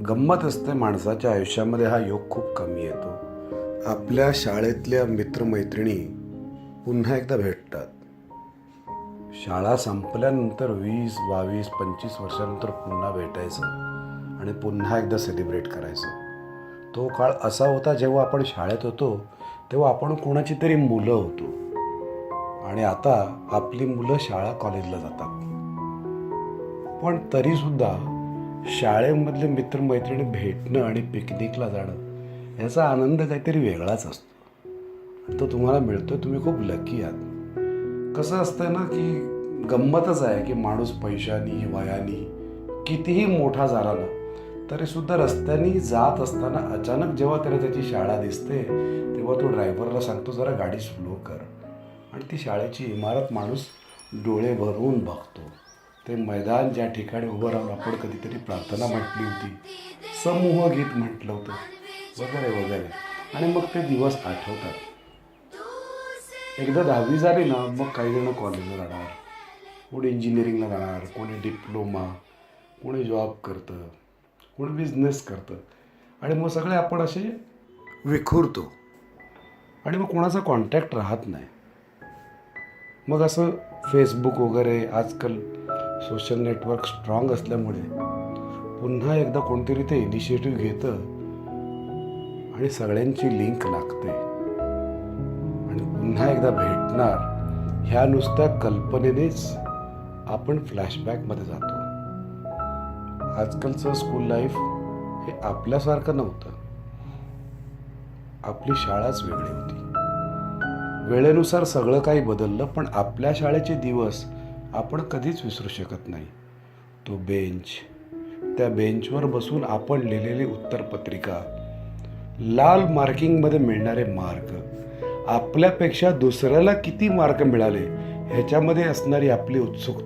गंमत असते माणसाच्या आयुष्यामध्ये हा योग खूप कमी येतो. आपल्या शाळेतल्या मित्रमैत्रिणी पुन्हा एकदा भेटतात. शाळा संपल्यानंतर 20, 22, 25 वर्षानंतर पुन्हा भेटायचं आणि पुन्हा एकदा सेलिब्रेट करायचं. तो काळ असा होता जेव्हा आपण शाळेत होतो तेव्हा आपण कोणाची तरी मुलं होतो आणि आता आपली मुलं शाळा कॉलेजला जातात. पण तरीसुद्धा शाळेमधले मित्रमैत्रिणी भेटणं आणि पिकनिकला जाणं याचा आनंद काहीतरी वेगळाच असतो. तो तुम्हाला मिळतो, तुम्ही खूप लकी आहात. कसं असतं ना की गंमतच आहे की माणूस पैशानी वयानी कितीही मोठा झाला ना तरीसुद्धा रस्त्याने जात असताना अचानक जेव्हा त्याला त्याची शाळा दिसते तेव्हा तो ड्रायव्हरला सांगतो जरा गाडी स्लो कर, आणि ती शाळेची इमारत माणूस डोळे भरून बघतो. ते मैदान ज्या ठिकाणी उभं राहून आपण कधीतरी प्रार्थना म्हटली होती, समूह गीत म्हटलं होतं वगैरे वगैरे, आणि मग ते दिवस आठवतात. एकदा 10वी झाली ना मग काही जण कॉलेजला जाणार, कोणी इंजिनिअरिंगला जाणार, कोणी डिप्लोमा, कोणी जॉब करतं, कोणी बिझनेस करतं, आणि मग सगळे आपण असे विखुरतो आणि मग कोणाचा कॉन्टॅक्ट राहत नाही. मग असं फेसबुक वगैरे आजकाल सोशल नेटवर्क स्ट्रॉंग असल्यामुळे पुन्हा एकदा कोणतरी ते इनिशिएटिव्ह घेतं आणि सगळ्यांची लिंक लागते आणि पुन्हा एकदा भेटणार ह्या नुसत्या कल्पनेनेच आपण फ्लॅशबॅकमध्ये जातो. आजकालचं स्कूल लाईफ हे आपल्यासारखं नव्हतं. आपली शाळाच वेगळी होती. वेळेनुसार सगळं काही बदललं, पण आपल्या शाळेचे दिवस आपण कधीच विसरू शकत नाही. तो बेंच, त्या बेंचवर बसून आपण लिहिलेली उत्तरपत्रिका, लाल मार्किंगमध्ये मिळणारे मार्क, आपल्यापेक्षा दुसऱ्याला किती मार्क मिळाले ह्याच्यामध्ये असणारी आपली उत्सुकता,